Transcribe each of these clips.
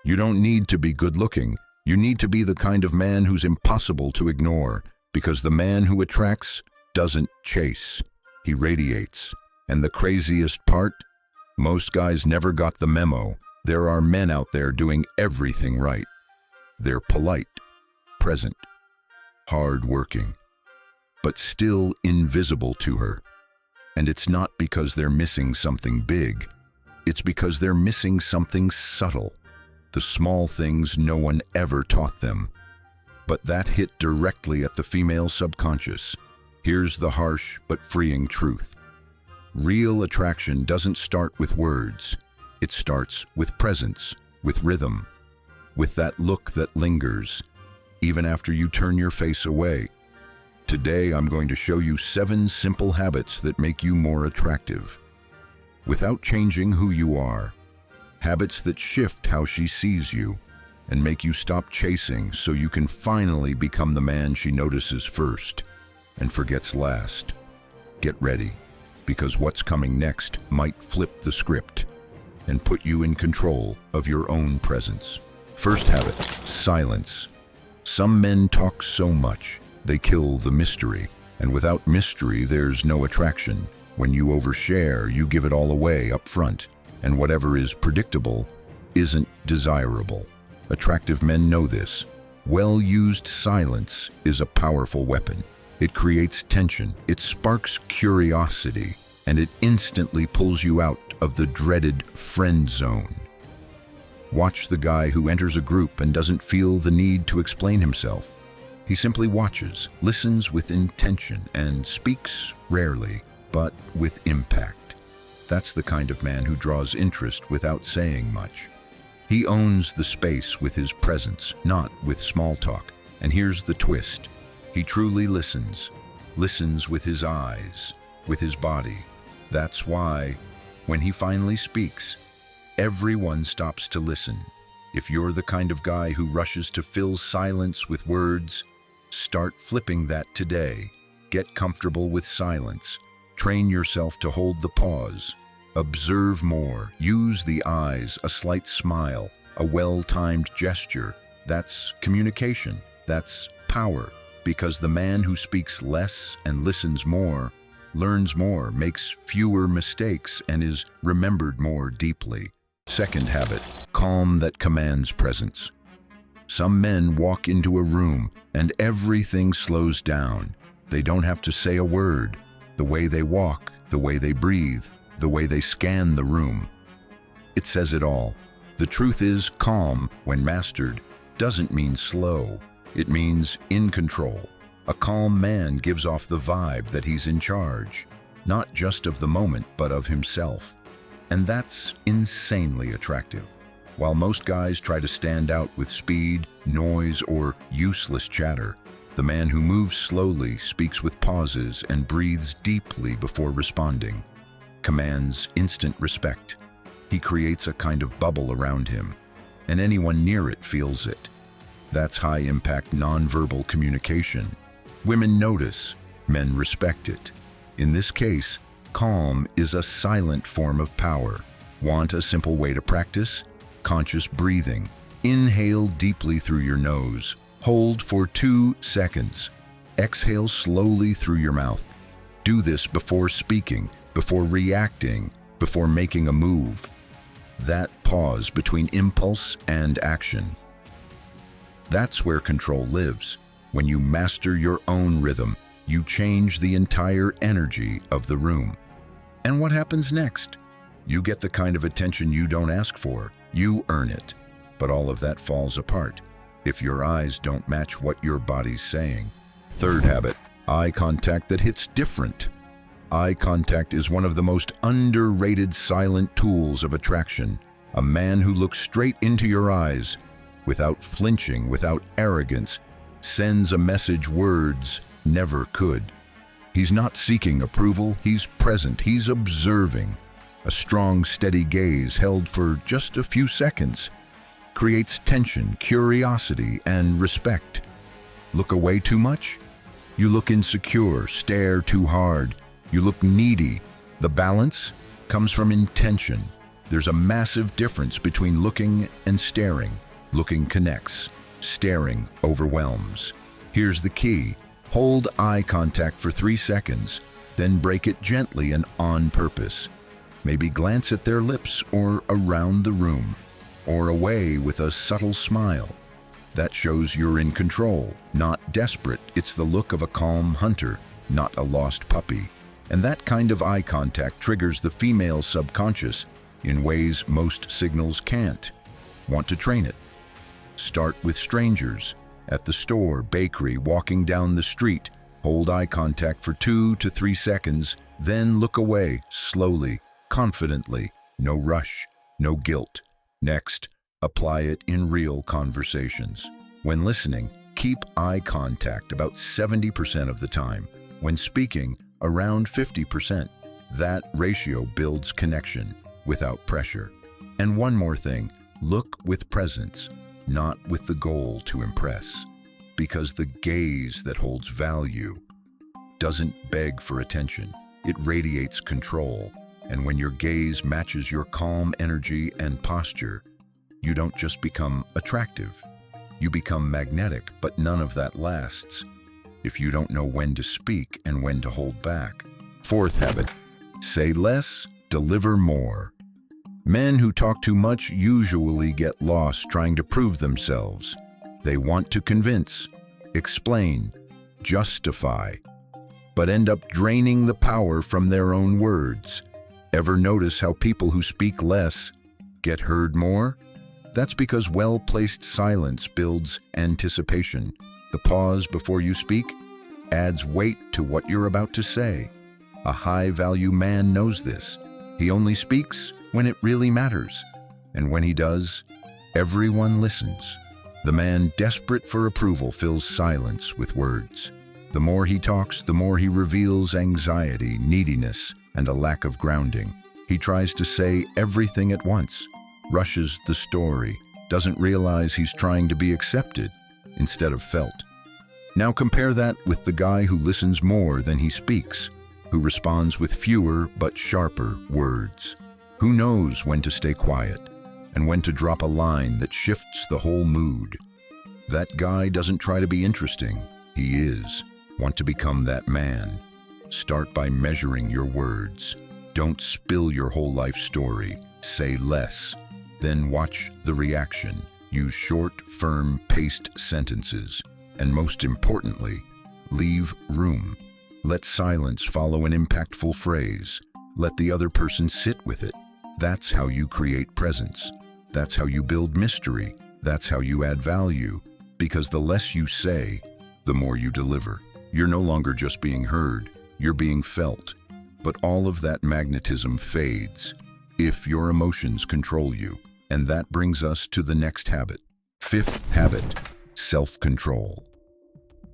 You don't need to be good-looking. You need to be the kind of man who's impossible to ignore, because the man who attracts doesn't chase. He radiates. And the craziest part? Most guys never got the memo. There are men out there doing everything right. They're polite, present, hard-working, but still invisible to her. And it's not because they're missing something big. It's because they're missing something subtle. The small things no one ever taught them. But that hit directly at the female subconscious. Here's the harsh but freeing truth. Real attraction doesn't start with words. It starts with presence, with rhythm, with that look that lingers, even after you turn your face away. Today, I'm going to show you 7 simple habits that make you more attractive, without changing who you are. Habits that shift how she sees you and make you stop chasing so you can finally become the man she notices first and forgets last. Get ready, because what's coming next might flip the script and put you in control of your own presence. First habit, silence. Some men talk so much, they kill the mystery. And without mystery, there's no attraction. When you overshare, you give it all away up front. And whatever is predictable isn't desirable. Attractive men know this. Well-used silence is a powerful weapon. It creates tension, it sparks curiosity, and it instantly pulls you out of the dreaded friend zone. Watch the guy who enters a group and doesn't feel the need to explain himself. He simply watches, listens with intention, and speaks rarely, but with impact. That's the kind of man who draws interest without saying much. He owns the space with his presence, not with small talk. And here's the twist. He truly listens with his eyes, with his body. That's why, when he finally speaks, everyone stops to listen. If you're the kind of guy who rushes to fill silence with words, start flipping that today. Get comfortable with silence. Train yourself to hold the pause. Observe more. Use the eyes, a slight smile, a well-timed gesture. That's communication. That's power. Because the man who speaks less and listens more, learns more, makes fewer mistakes, and is remembered more deeply. Second habit, calm that commands presence. Some men walk into a room and everything slows down. They don't have to say a word. The way they walk, the way they breathe, the way they scan the room. It says it all. The truth is, calm, when mastered, doesn't mean slow. It means in control. A calm man gives off the vibe that he's in charge, not just of the moment, but of himself. And that's insanely attractive. While most guys try to stand out with speed, noise, or useless chatter, the man who moves slowly, speaks with pauses, and breathes deeply before responding commands instant respect. He creates a kind of bubble around him, and anyone near it feels it. That's high-impact nonverbal communication. Women notice, men respect it. In this case, calm is a silent form of power. Want a simple way to practice? Conscious breathing. Inhale deeply through your nose. Hold for 2 seconds. Exhale slowly through your mouth. Do this before speaking, before reacting, before making a move. That pause between impulse and action. That's where control lives. When you master your own rhythm, you change the entire energy of the room. And what happens next? You get the kind of attention you don't ask for. You earn it. But all of that falls apart if your eyes don't match what your body's saying. Third habit, eye contact that hits different. Eye contact is one of the most underrated silent tools of attraction. A man who looks straight into your eyes, without flinching, without arrogance, sends a message words never could. He's not seeking approval, he's present, he's observing. A strong, steady gaze held for just a few seconds creates tension, curiosity, and respect. Look away too much? You look insecure. Stare too hard. You look needy. The balance comes from intention. There's a massive difference between looking and staring. Looking connects, staring overwhelms. Here's the key. Hold eye contact for 3 seconds, then break it gently and on purpose. Maybe glance at their lips or around the room, or away with a subtle smile. That shows you're in control, not desperate. It's the look of a calm hunter, not a lost puppy. And that kind of eye contact triggers the female subconscious in ways most signals can't. Want to train it? Start with strangers. At the store, bakery, walking down the street. Hold eye contact for 2 to 3 seconds, then look away, slowly, confidently. No rush, no guilt. Next, apply it in real conversations. When listening, keep eye contact about 70% of the time. When speaking, around 50%. That ratio builds connection without pressure. And one more thing, look with presence, not with the goal to impress. Because the gaze that holds value doesn't beg for attention. It radiates control. And when your gaze matches your calm energy and posture, you don't just become attractive. You become magnetic, but none of that lasts if you don't know when to speak and when to hold back. Fourth habit, say less, deliver more. Men who talk too much usually get lost trying to prove themselves. They want to convince, explain, justify, but end up draining the power from their own words. Ever notice how people who speak less get heard more? That's because well-placed silence builds anticipation. The pause before you speak adds weight to what you're about to say. A high-value man knows this. He only speaks when it really matters. And when he does, everyone listens. The man desperate for approval fills silence with words. The more he talks, the more he reveals anxiety, neediness, and a lack of grounding. He tries to say everything at once, rushes the story, doesn't realize he's trying to be accepted instead of felt. Now compare that with the guy who listens more than he speaks, who responds with fewer but sharper words, who knows when to stay quiet and when to drop a line that shifts the whole mood. That guy doesn't try to be interesting, he is. Want to become that man? Start by measuring your words. Don't spill your whole life story. Say less. Then watch the reaction. Use short, firm, paced sentences. And most importantly, leave room. Let silence follow an impactful phrase. Let the other person sit with it. That's how you create presence. That's how you build mystery. That's how you add value. Because the less you say, the more you deliver. You're no longer just being heard, you're being felt. But all of that magnetism fades if your emotions control you. And that brings us to the next habit. Fifth habit, self-control.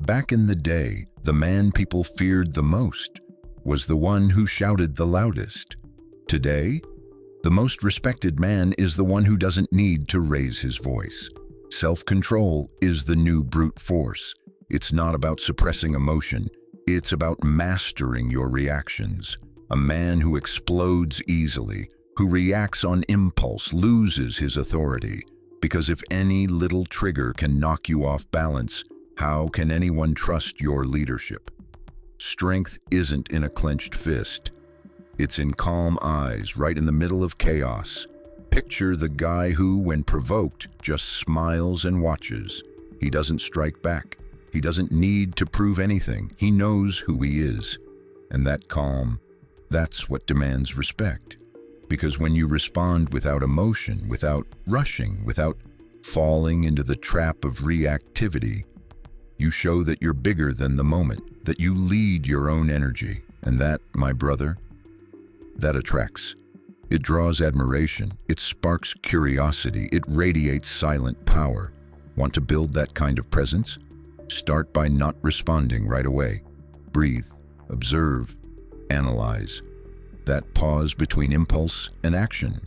Back in the day, the man people feared the most was the one who shouted the loudest. Today, the most respected man is the one who doesn't need to raise his voice. Self-control is the new brute force. It's not about suppressing emotion. It's about mastering your reactions. A man who explodes easily, who reacts on impulse, loses his authority. Because if any little trigger can knock you off balance, how can anyone trust your leadership? Strength isn't in a clenched fist. It's in calm eyes, right in the middle of chaos. Picture the guy who, when provoked, just smiles and watches. He doesn't strike back. He doesn't need to prove anything. He knows who he is. And that calm, that's what demands respect. Because when you respond without emotion, without rushing, without falling into the trap of reactivity, you show that you're bigger than the moment, that you lead your own energy. And that, my brother, that attracts. It draws admiration. It sparks curiosity. It radiates silent power. Want to build that kind of presence? Start by not responding right away. Breathe, observe, analyze. That pause between impulse and action.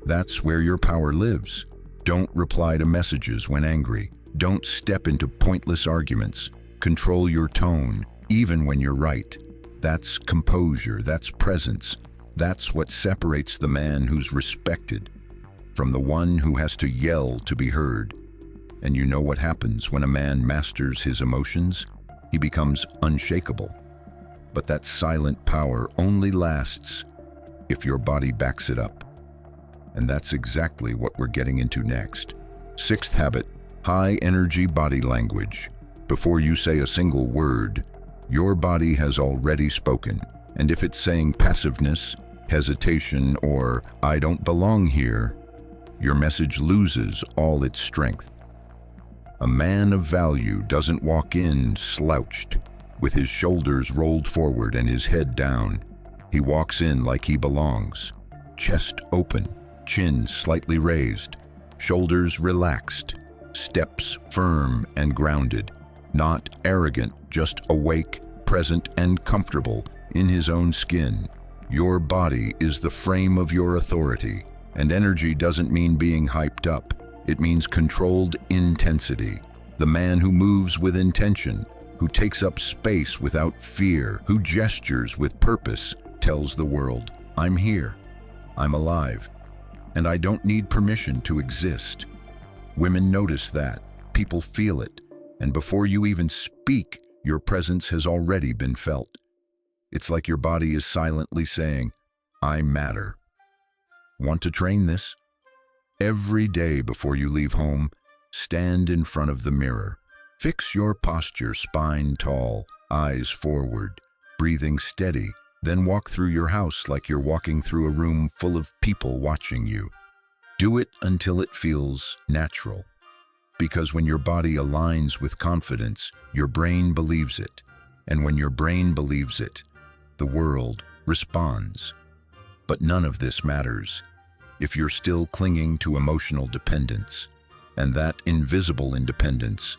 That's where your power lives. Don't reply to messages when angry. Don't step into pointless arguments. Control your tone, even when you're right. That's composure, that's presence. That's what separates the man who's respected from the one who has to yell to be heard. And you know what happens when a man masters his emotions? He becomes unshakable. But that silent power only lasts if your body backs it up. And that's exactly what we're getting into next. Sixth habit, high-energy body language. Before you say a single word, your body has already spoken. And if it's saying passiveness, hesitation, or "I don't belong here," your message loses all its strength. A man of value doesn't walk in slouched, with his shoulders rolled forward and his head down. He walks in like he belongs, chest open, chin slightly raised, shoulders relaxed, steps firm and grounded, not arrogant, just awake, present, and comfortable in his own skin. Your body is the frame of your authority, and energy doesn't mean being hyped up. It means controlled intensity. The man who moves with intention, who takes up space without fear, who gestures with purpose, tells the world, "I'm here, I'm alive, and I don't need permission to exist." Women notice that, people feel it, and before you even speak, your presence has already been felt. It's like your body is silently saying, "I matter." Want to train this? Every day before you leave home, stand in front of the mirror. Fix your posture, spine tall, eyes forward, breathing steady. Then walk through your house like you're walking through a room full of people watching you. Do it until it feels natural. Because when your body aligns with confidence, your brain believes it. And when your brain believes it, the world responds. But none of this matters if you're still clinging to emotional dependence. And that invisible independence,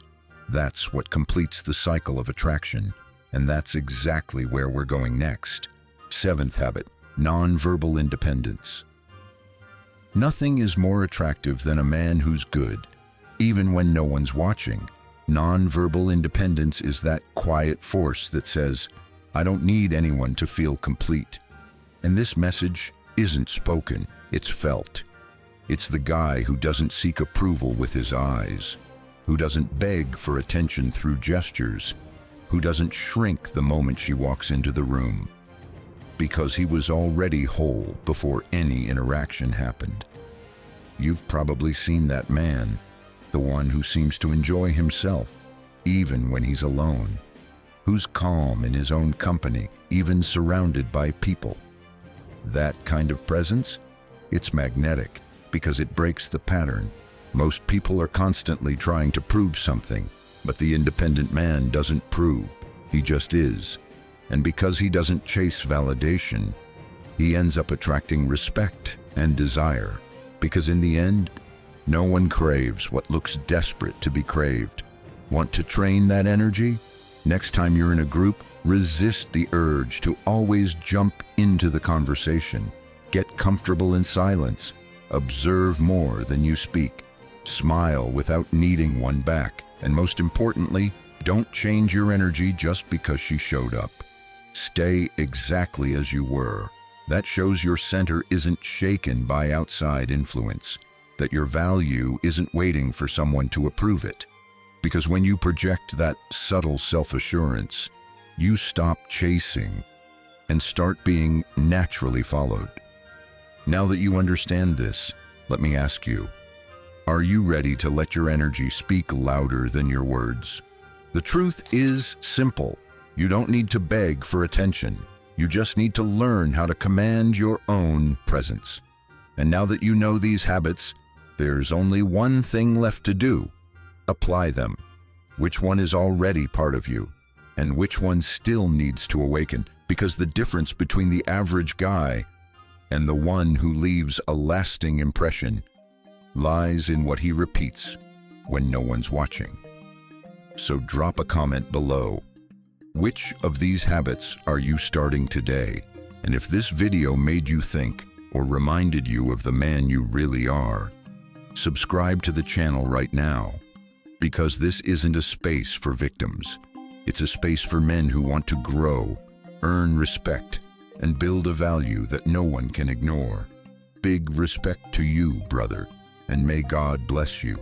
that's what completes the cycle of attraction. And that's exactly where we're going next. Seventh habit, nonverbal independence. Nothing is more attractive than a man who's good, even when no one's watching. Nonverbal independence is that quiet force that says, "I don't need anyone to feel complete." And this message isn't spoken, it's felt. It's the guy who doesn't seek approval with his eyes, who doesn't beg for attention through gestures, who doesn't shrink the moment she walks into the room, because he was already whole before any interaction happened. You've probably seen that man, the one who seems to enjoy himself, even when he's alone, who's calm in his own company, even surrounded by people. That kind of presence, it's magnetic because it breaks the pattern. Most people are constantly trying to prove something, but the independent man doesn't prove, he just is. And because he doesn't chase validation, he ends up attracting respect and desire. Because in the end, no one craves what looks desperate to be craved. Want to train that energy? Next time you're in a group, resist the urge to always jump into the conversation. Get comfortable in silence. Observe more than you speak. Smile without needing one back. And most importantly, don't change your energy just because she showed up. Stay exactly as you were. That shows your center isn't shaken by outside influence, that your value isn't waiting for someone to approve it. Because when you project that subtle self-assurance, you stop chasing and start being naturally followed. Now that you understand this, let me ask you, are you ready to let your energy speak louder than your words? The truth is simple. You don't need to beg for attention. You just need to learn how to command your own presence. And now that you know these habits, there's only one thing left to do. Apply them. Which one is already part of you, and which one still needs to awaken? Because the difference between the average guy and the one who leaves a lasting impression lies in what he repeats when no one's watching. So drop a comment below. Which of these habits are you starting today? And if this video made you think or reminded you of the man you really are, subscribe to the channel right now. Because this isn't a space for victims. It's a space for men who want to grow, earn respect, and build a value that no one can ignore. Big respect to you, brother, and may God bless you.